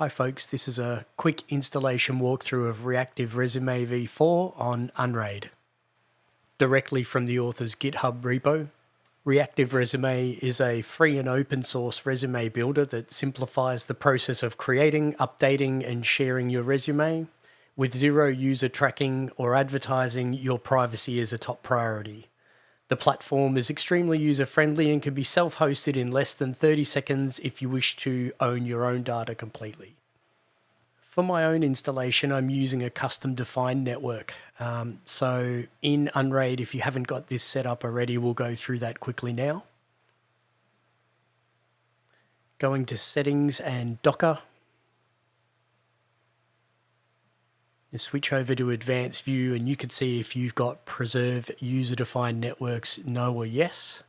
Hi folks, this is a quick installation walkthrough of Reactive Resume V4 on Unraid. Directly from the author's Github Repo, Reactive Resume is a free and open source resume builder that simplifies the process of creating, updating and sharing your resume. With zero user tracking or advertising, your privacy is a top priority. The platform is extremely user-friendly and can be self-hosted in less than 30 seconds if you wish to own your own data completely. For my own installation, I'm using a custom defined network. So in Unraid, if you haven't got this set up already, we'll go through that quickly now. Going to Settings and Docker. You switch over to Advanced View and you can see if you've got Preserve User-Defined Networks, no or yes.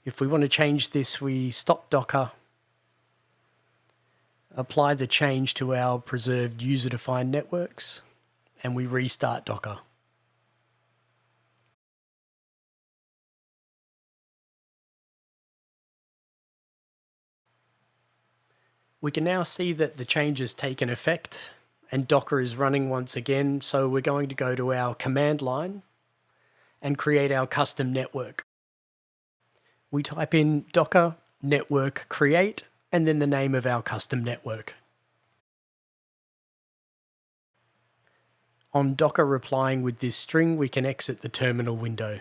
If we want to change this, we stop Docker, apply the change to our preserved user-defined networks, and we restart Docker. We can now see that the change has taken effect and Docker is running once again, so we're going to go to our command line and create our custom network. We type in docker network create and then the name of our custom network. On Docker replying with this string, we can exit the terminal window.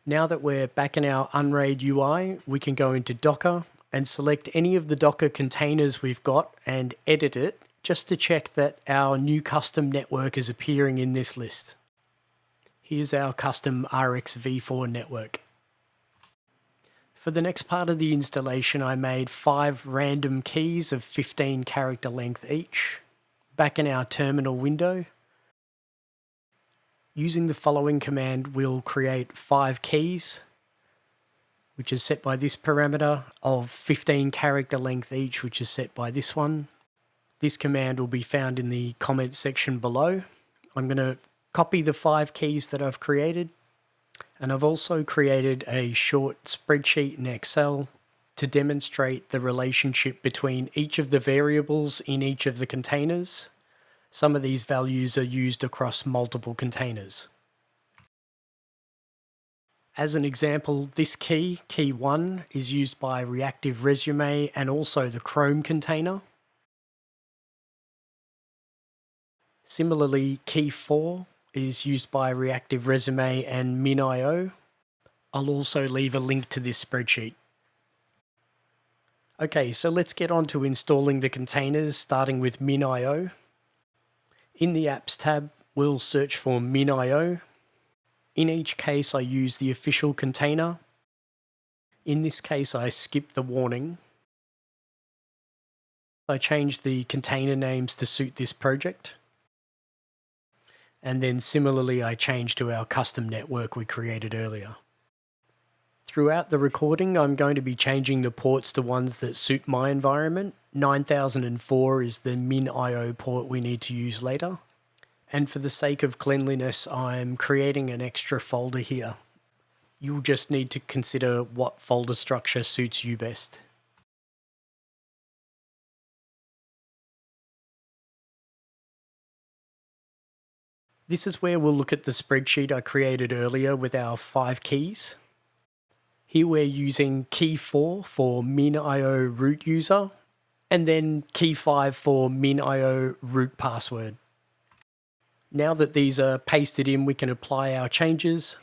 Now that we're back in our Unraid UI, we can go into Docker and select any of the Docker containers we've got and edit it just to check that our new custom network is appearing in this list. Here's our custom RxV4 network. For the next part of the installation, I made 5 random keys of 15 character length each. Back in our terminal window, using the following command, we'll create 5 keys, which is set by this parameter, of 15 character length each, which is set by this one. This command will be found in the comments section below. I'm going to copy the 5 keys that I've created, and I've also created a short spreadsheet in Excel to demonstrate the relationship between each of the variables in each of the containers. Some of these values are used across multiple containers. As an example, this key, key 1, is used by Reactive Resume and also the Chrome container. Similarly, key 4 is used by Reactive Resume and MinIO. I'll also leave a link to this spreadsheet. Okay, so let's get on to installing the containers, starting with MinIO. In the Apps tab, we'll search for MinIO. In each case, I use the official container. In this case, I skip the warning. I change the container names to suit this project. And then similarly, I change to our custom network we created earlier. Throughout the recording, I'm going to be changing the ports to ones that suit my environment. 9004 is the MinIO port we need to use later. And for the sake of cleanliness, I'm creating an extra folder here. You'll just need to consider what folder structure suits you best. This is where we'll look at the spreadsheet I created earlier with our 5 keys. Here we're using key 4 for MinIO root user, and then key 5 for MinIO root password. Now that these are pasted in, we can apply our changes.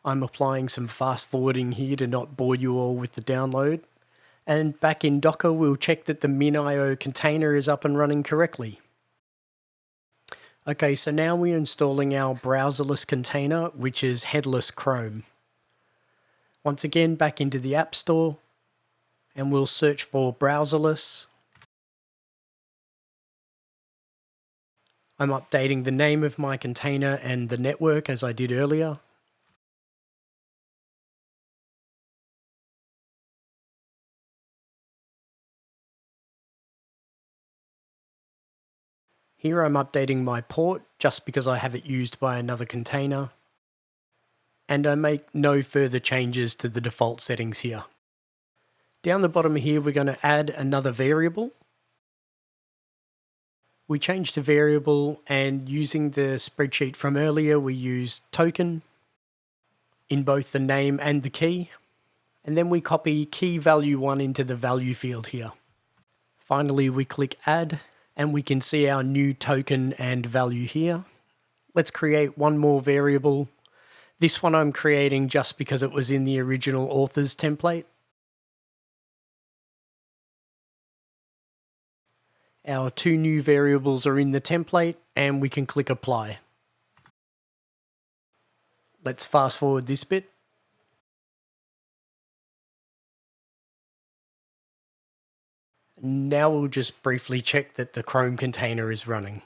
I'm applying some fast forwarding here to not bore you all with the download. And back in Docker, we'll check that the MinIO container is up and running correctly. Okay, so now we're installing our Browserless container, which is Headless Chrome. Once again, back into the App Store, and we'll search for Browserless. I'm updating the name of my container and the network as I did earlier. Here I'm updating my port just because I have it used by another container. And I make no further changes to the default settings here. Down the bottom here, we're going to add another variable. We changed the variable, and using the spreadsheet from earlier, we used token in both the name and the key. And then we copy key value 1 into the value field here. Finally, we click add, and we can see our new token and value here. Let's create one more variable. This one I'm creating just because it was in the original authors template. Our two new variables are in the template, and we can click apply. Let's fast forward this bit. Now we'll just briefly check that the Chrome container is running.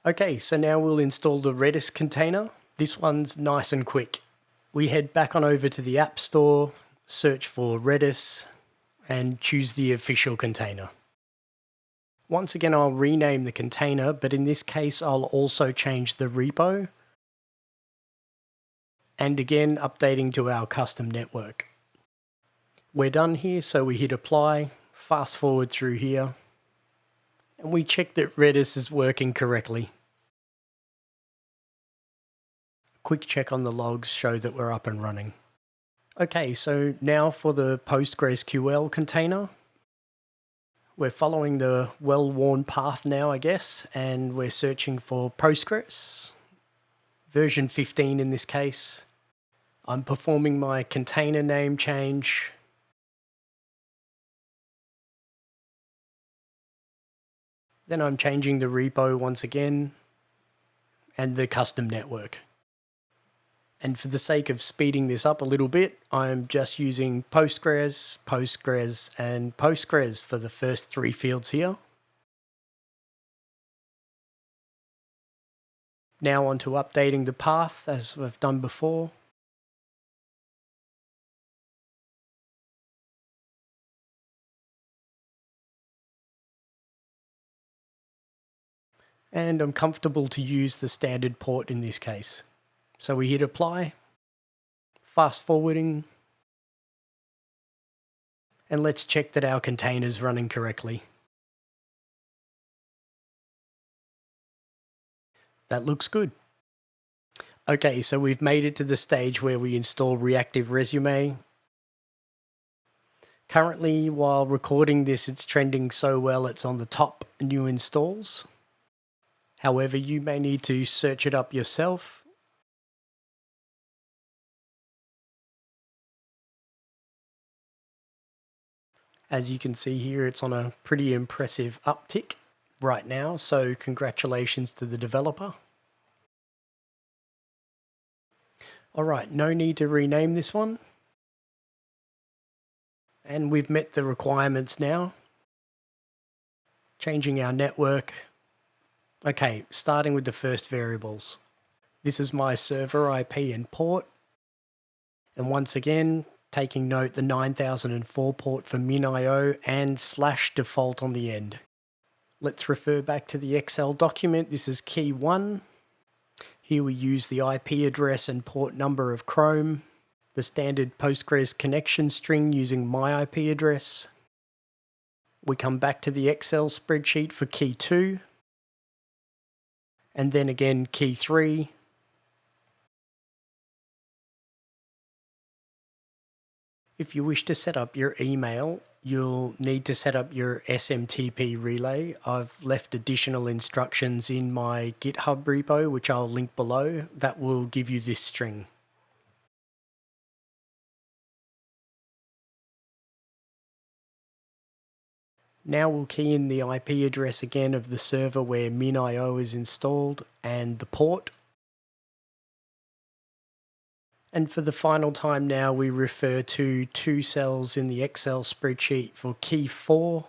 Okay, so now we'll install the Redis container. This one's nice and quick. We head back on over to the App Store, search for Redis, and choose the official container. Once again, I'll rename the container, but in this case, I'll also change the repo. And again, updating to our custom network. We're done here, so we hit apply, fast forward through here, and we check that Redis is working correctly. Quick check on the logs show that we're up and running. Okay, so now for the PostgreSQL container. We're following the well-worn path now, I guess, and we're searching for Postgres, version 15 in this case. I'm performing my container name change. Then I'm changing the repo once again, and the custom network. And for the sake of speeding this up a little bit, I'm just using Postgres, Postgres, and Postgres for the first three fields here. Now on to updating the path as we've done before. And I'm comfortable to use the standard port in this case. So we hit apply, fast forwarding, and let's check that our container's running correctly. That looks good. Okay, so we've made it to the stage where we install Reactive Resume. Currently, while recording this, it's trending so well it's on the top new installs. However, you may need to search it up yourself. As you can see here, it's on a pretty impressive uptick right now, so congratulations to the developer. Alright, no need to rename this one. And we've met the requirements now. Changing our network. Okay, starting with the first variables. This is my server IP and port. And once again, taking note the 9004 port for MinIO and /default on the end. Let's refer back to the Excel document. This is key 1. Here we use the IP address and port number of Chrome, the standard Postgres connection string using my IP address. We come back to the Excel spreadsheet for key 2, and then again key 3. If you wish to set up your email, you'll need to set up your SMTP relay. I've left additional instructions in my GitHub repo, which I'll link below, that will give you this string. Now we'll key in the IP address again of the server where MinIO is installed and the port. And for the final time now, we refer to two cells in the Excel spreadsheet for key 4.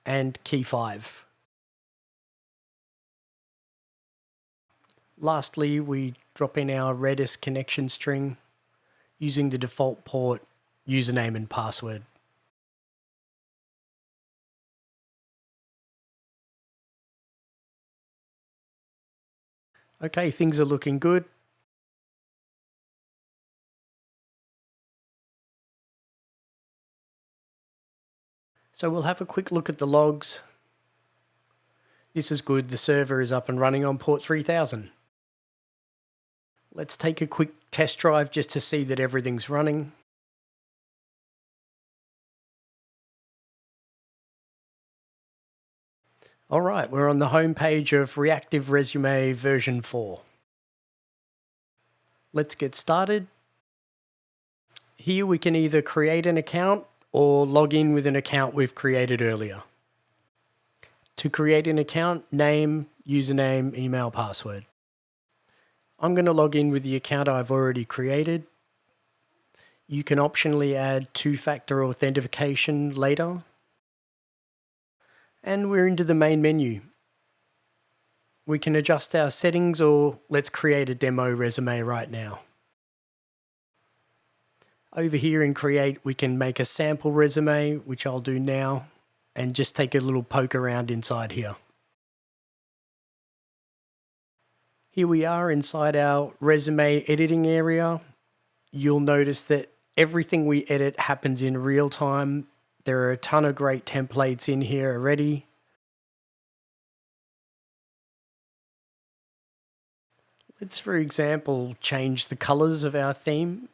And key 5. Lastly, we drop in our Redis connection string using the default port, username and password. Okay, things are looking good. So we'll have a quick look at the logs. This is good. The server is up and running on port 3000. Let's take a quick test drive just to see that everything's running. All right, we're on the home page of Reactive Resume version 4. Let's get started. Here we can either create an account or log in with an account we've created earlier. To create an account, name, username, email, password. I'm going to log in with the account I've already created. You can optionally add two-factor authentication later. And we're into the main menu. We can adjust our settings, or let's create a demo resume right now. Over here in Create, we can make a sample resume, which I'll do now, and just take a little poke around inside here. Here we are inside our resume editing area. You'll notice that everything we edit happens in real time. There are a ton of great templates in here already. Let's, for example, change the colors of our theme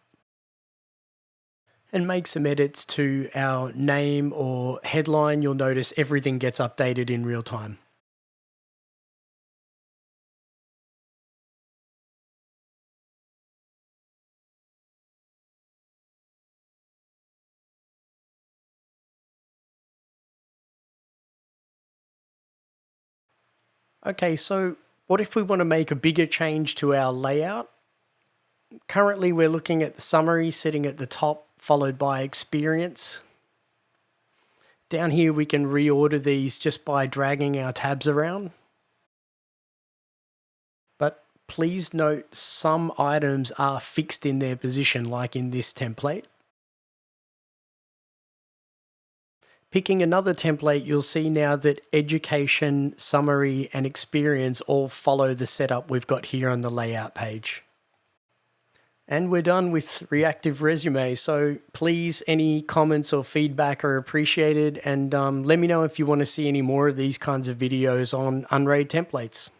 and make some edits to our name or headline. You'll notice everything gets updated in real time. Okay, so what if we want to make a bigger change to our layout? Currently, we're looking at the summary sitting at the top, followed by experience. Down here, we can reorder these just by dragging our tabs around. But please note some items are fixed in their position, like in this template. Picking another template, you'll see now that education, summary, and experience all follow the setup we've got here on the layout page. And we're done with Reactive Resume, so please, any comments or feedback are appreciated, and let me know if you want to see any more of these kinds of videos on Unraid templates.